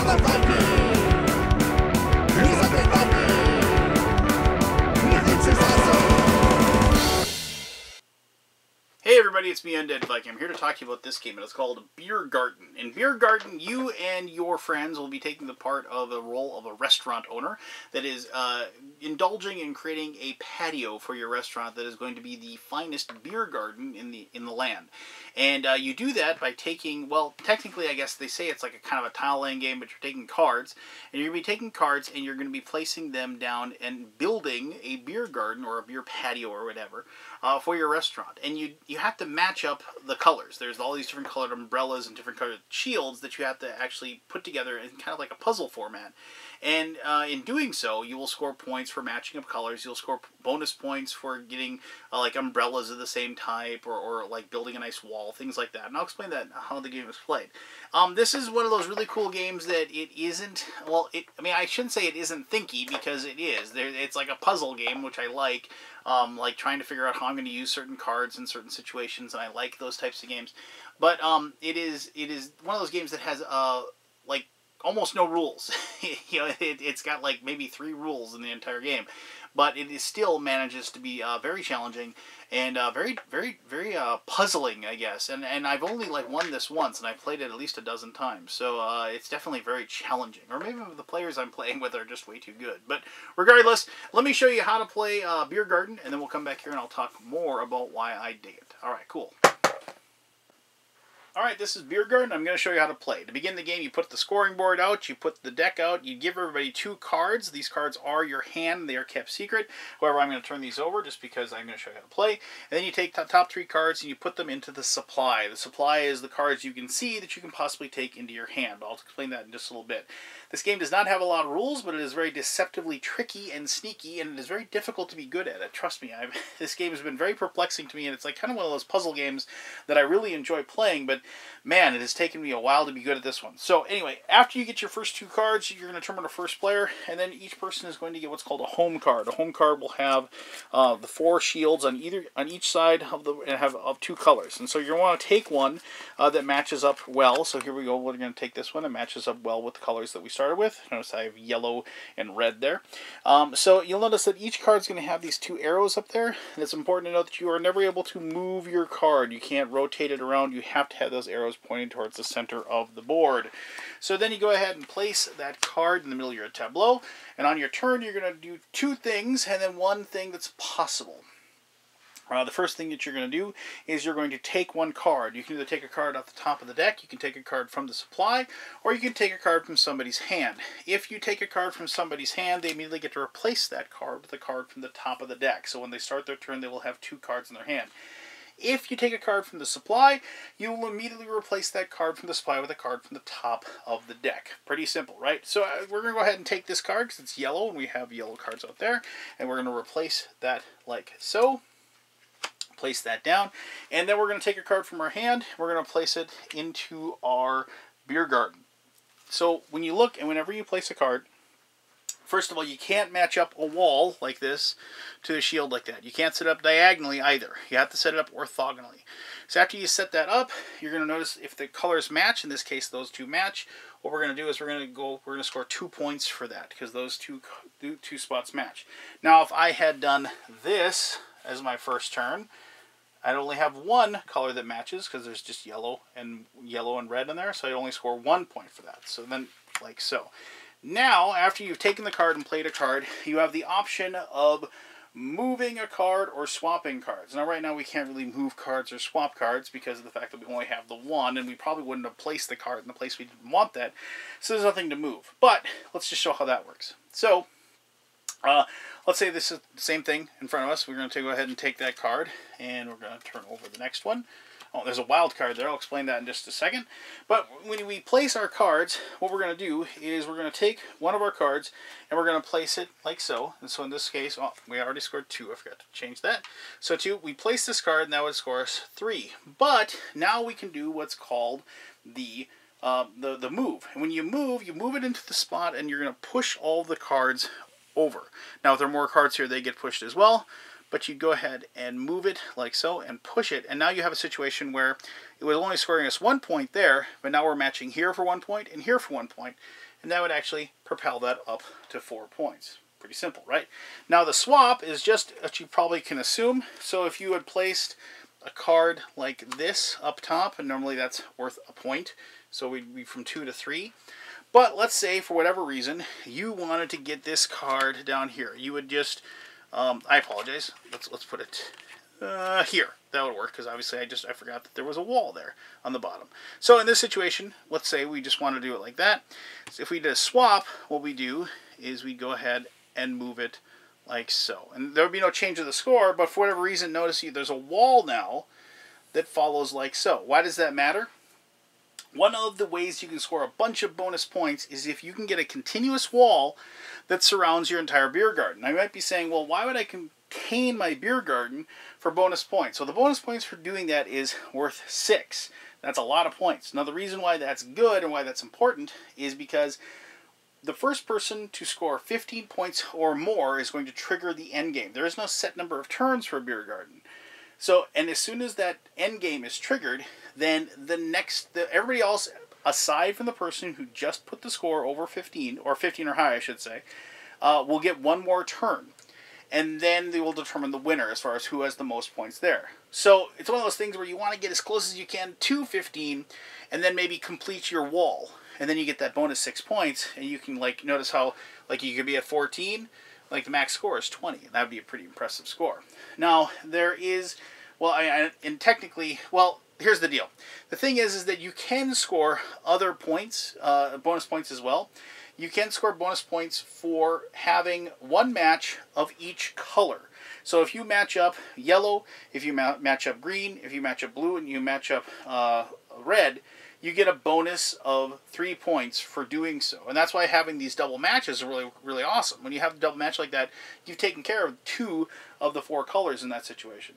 Hey everybody, it's me, Undead Viking. I'm here to talk to you about this game, and it's called Biergarten. In Biergarten, you and your friends will be taking the part of the role of a restaurant owner that is indulging in creating a patio for your restaurant that is going to be the finest beer garden in the land. And you do that by taking, well, technically I guess they say it's like a kind of a tile laying game, but you're taking cards, and you're going to be taking cards and you're going to be placing them down and building a beer garden or a beer patio or whatever for your restaurant. And you have to match up the colors. There's all these different colored umbrellas and different colored shields that you have to actually put together in kind of like a puzzle format. And in doing so, you will score points for matching up colors. You'll score bonus points for getting like umbrellas of the same type, or like building a nice wall, things like that. And I'll explain that how the game is played. This is one of those really cool games that it isn't, well, I mean, I shouldn't say it isn't thinky, because it is. It's like a puzzle game, which I like trying to figure out how I'm going to use certain cards in certain situations, and I like those types of games. But it is one of those games that has like almost no rules. You know, it's got like maybe 3 rules in the entire game, but it is still manages to be very challenging and very puzzling, I guess. And I've only like won this once, and I've played it at least a dozen times, so it's definitely very challenging. Or maybe the players I'm playing with are just way too good. But regardless, let me show you how to play Biergarten, and then we'll come back here and I'll talk more about why I dig it. All right, cool. Alright, this is Biergarten. I'm going to show you how to play. To begin the game, you put the scoring board out, you put the deck out, you give everybody 2 cards. These cards are your hand, they are kept secret. However, I'm going to turn these over just because I'm going to show you how to play. And then you take the top 3 cards and you put them into the supply. The supply is the cards you can see that you can possibly take into your hand. I'll explain that in just a little bit. This game does not have a lot of rules, but it is very deceptively tricky and sneaky, and it is very difficult to be good at it. Trust me, this game has been very perplexing to me, and it's like kind of one of those puzzle games that I really enjoy playing, but man, it has taken me a while to be good at this one. So anyway, after you get your first 2 cards, you're going to determine a first player, and then each person is going to get what's called a home card. A home card will have the 4 shields on each side and have 2 colors. And so you're going to want to take one that matches up well. So here we go. We're going to take this one. It matches up well with the colors that we started with. Notice I have yellow and red there. So you'll notice that each card is going to have these 2 arrows up there. And it's important to note that you are never able to move your card. You can't rotate it around. You have to have those arrows pointing towards the center of the board. So then you go ahead and place that card in the middle of your tableau, and on your turn you're going to do 2 things and then 1 thing that's possible. The first thing that you're going to do is you're going to take 1 card. You can either take a card off the top of the deck, you can take a card from the supply, or you can take a card from somebody's hand. If you take a card from somebody's hand, they immediately get to replace that card with a card from the top of the deck. So when they start their turn, they will have 2 cards in their hand. If you take a card from the supply, you will immediately replace that card from the supply with a card from the top of the deck. Pretty simple, right? So we're going to go ahead and take this card because it's yellow, and we have yellow cards out there. And we're going to replace that like so. Place that down. And then we're going to take a card from our hand. We're going to place it into our Biergarten. So when you look, and whenever you place a card, first of all, you can't match up a wall like this to a shield like that. You can't set it up diagonally either. You have to set it up orthogonally. So after you set that up, you're going to notice if the colors match, in this case those 2 match, what we're going to do is we're going to score 2 points for that because those two spots match. Now if I had done this as my first turn, I'd only have 1 color that matches because there's just yellow and red in there, so I'd only score 1 point for that. So then like so. Now, after you've taken the card and played a card, you have the option of moving a card or swapping cards. Now, right now, we can't really move cards or swap cards because of the fact that we only have the 1, and we probably wouldn't have placed the card in the place we didn't want that, so there's nothing to move. But let's just show how that works. So, let's say this is the same thing in front of us. We're going to go ahead and take that card, and we're going to turn over the next one. Oh, there's a wild card there. I'll explain that in just a second. But when we place our cards, what we're going to do is we're going to take one of our cards and we're going to place it like so. And so in this case, oh, we already scored 2. I forgot to change that. So 2, we place this card and that would score us 3. But now we can do what's called the move. And when you move it into the spot and you're going to push all the cards over. Now if there are more cards here, they get pushed as well. But you go ahead and move it like so and push it, and now you have a situation where it was only scoring us 1 point there, but now we're matching here for 1 point and here for 1 point. and that would actually propel that up to 4 points. Pretty simple, right? Now the swap is just what you probably can assume. So if you had placed a card like this up top, and normally that's worth a point, so we'd be from 2 to 3. But let's say for whatever reason you wanted to get this card down here. You would just, I apologize. Let's put it here. That would work because obviously I forgot that there was a wall there on the bottom. So in this situation, let's say we just want to do it like that. So if we did a swap, what we do is we go ahead and move it like so. And there would be no change of the score, but for whatever reason, notice there's a wall now that follows like so. Why does that matter? One of the ways you can score a bunch of bonus points is if you can get a continuous wall that surrounds your entire beer garden. Now you might be saying, well, why would I contain my beer garden for bonus points? So the bonus points for doing that is worth 6. That's a lot of points. Now the reason why that's good and why that's important is because the first person to score 15 points or more is going to trigger the end game. There is no set number of turns for a beer garden. So, and as soon as that end game is triggered, then everybody else, aside from the person who just put the score over 15, or 15 or high, I should say, will get one more turn. And then they will determine the winner as far as who has the most points there. So, it's one of those things where you want to get as close as you can to 15, and then maybe complete your wall. And then you get that bonus 6 points, and you can, like, notice how, like, you could be at 14, like, the max score is 20. That would be a pretty impressive score. Now, there is, well, and technically, well, here's the deal. The thing is that you can score other points, bonus points as well. You can score bonus points for having one match of each color. So if you match up yellow, if you match up green, if you match up blue, and you match up red, you get a bonus of 3 points for doing so. And that's why having these double matches is really, really awesome. When you have a double match like that, you've taken care of 2 of the 4 colors in that situation.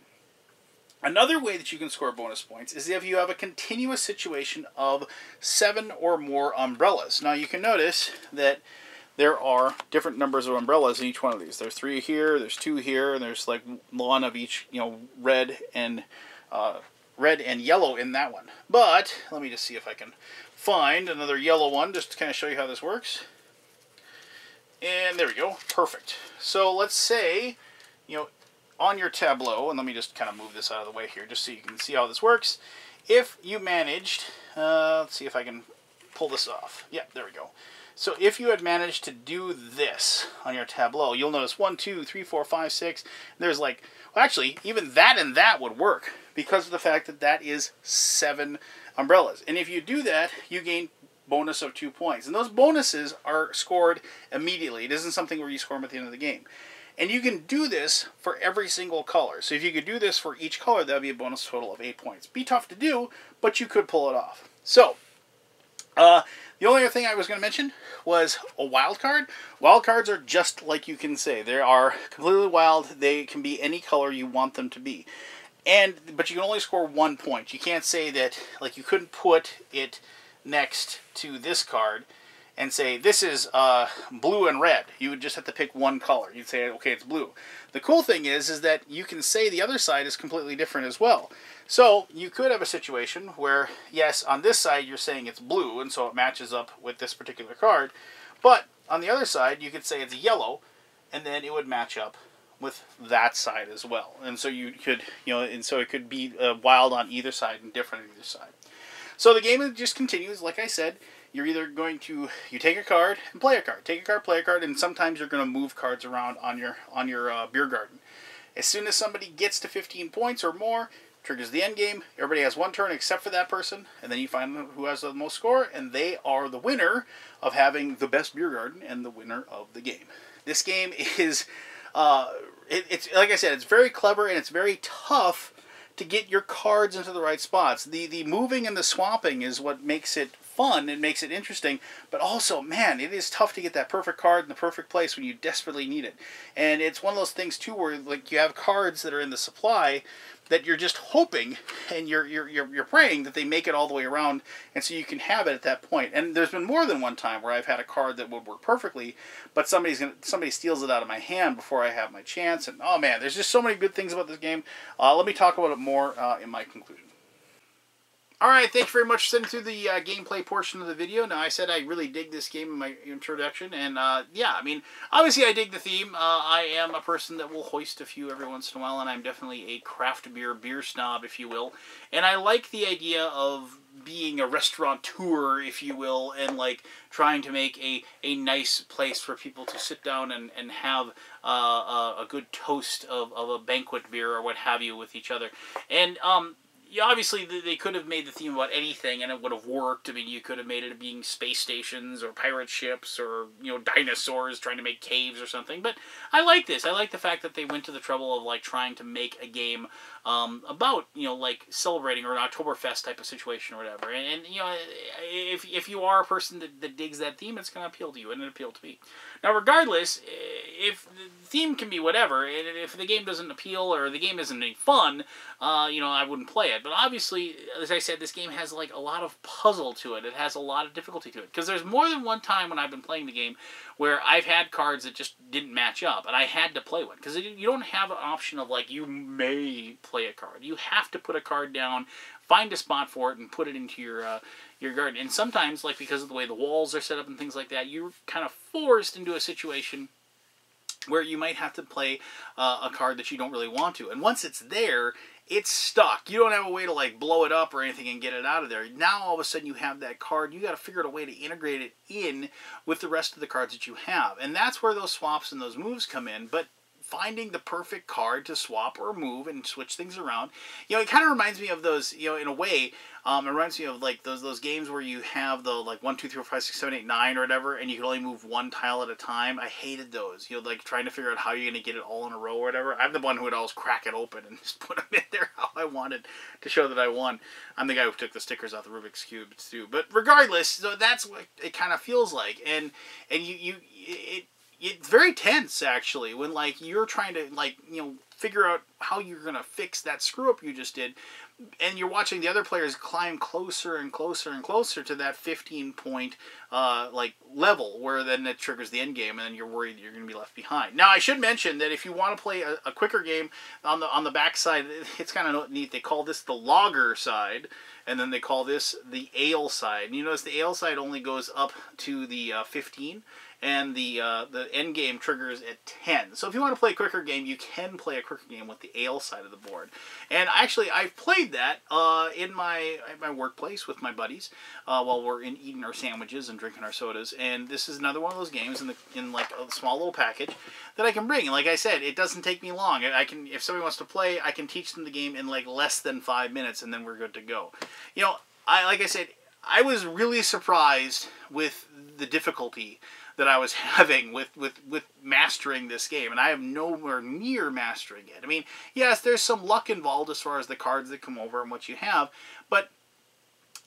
Another way that you can score bonus points is if you have a continuous situation of 7 or more umbrellas. Now you can notice that there are different numbers of umbrellas in each one of these. There's 3 here, there's 2 here, and there's like one of each, red and yellow in that one. But let me just see if I can find another yellow one just to kind of show you how this works. And there we go. Perfect. So let's say, on your tableau, and let me just kind of move this out of the way here just so you can see how this works. If you managed, let's see if I can pull this off. Yeah, there we go. So if you had managed to do this on your tableau, you'll notice 1, 2, 3, 4, 5, 6. There's like, well, actually, even that and that would work because of the fact that that is 7 umbrellas. And if you do that, you gain bonus of 2 points. And those bonuses are scored immediately. It isn't something where you score them at the end of the game. And you can do this for every single color. So if you could do this for each color, that would be a bonus total of 8 points. Be tough to do, but you could pull it off. So, the only other thing I was going to mention was a wild card. Wild cards are just like you can say. They are completely wild. They can be any color you want them to be. But you can only score 1 point. You can't say that, like, you couldn't put it next to this card and say, this is blue and red. You would just have to pick one color. You'd say, okay, it's blue. The cool thing is that you can say the other side is completely different as well. So you could have a situation where, yes, on this side you're saying it's blue, and so it matches up with this particular card. But on the other side, you could say it's yellow, and then it would match up with that side as well. And so you could, and so it could be wild on either side and different on either side. So the game just continues, like I said. You're either going to, you take a card and play a card. Take a card, play a card, and sometimes you're going to move cards around on your beer garden. As soon as somebody gets to 15 points or more, triggers the end game. Everybody has 1 turn except for that person, and then you find who has the most score, and they are the winner of having the best beer garden and the winner of the game. This game is, it's like I said, it's very clever and it's very tough to get your cards into the right spots. The moving and the swapping is what makes it fun and makes it interesting, but also, man, it is tough to get that perfect card in the perfect place when you desperately need it. And it's one of those things too where, like, you have cards that are in the supply that you're just hoping and you're praying that they make it all the way around, and so you can have it at that point. And there's been more than one time where I've had a card that would work perfectly, but somebody steals it out of my hand before I have my chance. And oh man, there's just so many good things about this game. Let me talk about it more in my conclusion. Alright, thank you very much for sitting through the gameplay portion of the video. Now, I said I really dig this game in my introduction, and yeah, I mean, obviously I dig the theme. I am a person that will hoist a few every once in a while, and I'm definitely a craft beer snob, if you will. And I like the idea of being a restaurateur, if you will, and like trying to make a nice place for people to sit down and have a good toast of a banquet beer or what have you with each other. And yeah, obviously, they could have made the theme about anything, and it would have worked. I mean, you could have made it being space stations, or pirate ships, or, you know, dinosaurs trying to make caves or something. But I like this. I like the fact that they went to the trouble of, like, trying to make a game about, you know, like, celebrating, or an Oktoberfest type of situation or whatever. And you know, if you are a person that digs that theme, it's going to appeal to you, and it appealed to me. Now, regardless, if the theme can be whatever, and if the game doesn't appeal, or the game isn't any fun, you know, I wouldn't play it. But obviously, as I said, this game has like a lot of puzzle to it. It has a lot of difficulty to it. Because there's more than one time when I've been playing the game where I've had cards that just didn't match up, and I had to play one. Because you don't have an option of like, you may play a card. You have to put a card down, find a spot for it, and put it into your garden. And sometimes, like, because of the way the walls are set up and things like that, you're kind of forced into a situation where you might have to play a card that you don't really want to. And once it's there, it's stuck. You don't have a way to like blow it up or anything and get it out of there. Now all of a sudden you have that card. You got to figure out a way to integrate it in with the rest of the cards that you have. And that's where those swaps and those moves come in. But finding the perfect card to swap or move and switch things around, you know, it kind of reminds me of those, you know, in a way, it reminds me of like those games where you have the like 1, 2, 3, 4, 5, 6, 7, 8, 9 or whatever, and you can only move one tile at a time. I hated those. You know, like trying to figure out how you're going to get it all in a row or whatever. I'm the one who would always crack it open and just put them in there how I wanted to show that I won. I'm the guy who took the stickers off the Rubik's Cube too. But regardless, so that's what it kind of feels like, and it's very tense, actually, when, like, you're trying to, like, you know, figure out how you're going to fix that screw-up you just did, and you're watching the other players climb closer and closer and closer to that 15-point, like, level, where then it triggers the end game, and then you're worried you're going to be left behind. Now, I should mention that if you want to play a quicker game on the back side, it's kind of neat. They call this the lager side, and then they call this the ale side. And you notice the ale side only goes up to the 15, and the end game triggers at 10. So if you want to play a quicker game, you can play a quicker game with the ale side of the board. And actually, I've played that in my workplace with my buddies while we're eating our sandwiches and drinking our sodas. And this is another one of those games in like a small little package that I can bring. And like I said, it doesn't take me long. I can, if somebody wants to play, I can teach them the game in like less than 5 minutes, and then we're good to go. You know, like I said, I was really surprised with the difficulty that I was having with mastering this game, and I have nowhere near mastering it. I mean, yes, there's some luck involved as far as the cards that come over and what you have, but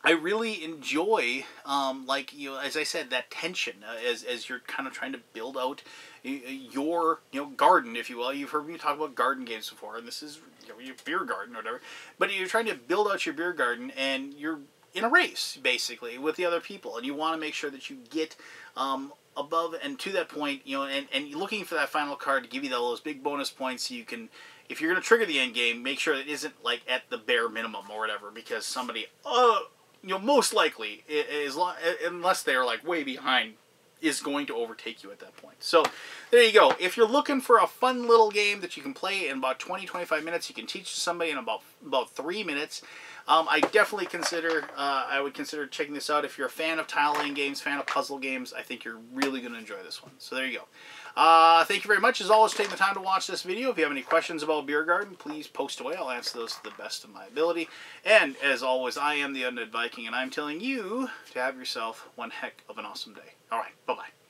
I really enjoy, like, you know, as I said, that tension as you're kind of trying to build out your, you know, garden, if you will. You've heard me talk about garden games before, and this is, you know, your beer garden or whatever, but you're trying to build out your beer garden, and you're in a race, basically, with the other people, and you want to make sure that you get above and to that point, you know, and you're looking for that final card to give you all those big bonus points so you can, if you're going to trigger the end game, make sure it isn't like at the bare minimum or whatever, because somebody, you know, most likely, unless they're like way behind, is going to overtake you at that point. So there you go. If you're looking for a fun little game that you can play in about 20-25 minutes, you can teach somebody in about 3 minutes. I definitely consider, I would consider checking this out. If you're a fan of tile-laying games, fan of puzzle games, I think you're really going to enjoy this one. So there you go. Thank you very much, as always, for taking the time to watch this video. If you have any questions about Biergarten, please post away. I'll answer those to the best of my ability. And, as always, I am the Undead Viking, and I'm telling you to have yourself one heck of an awesome day. All right, bye-bye.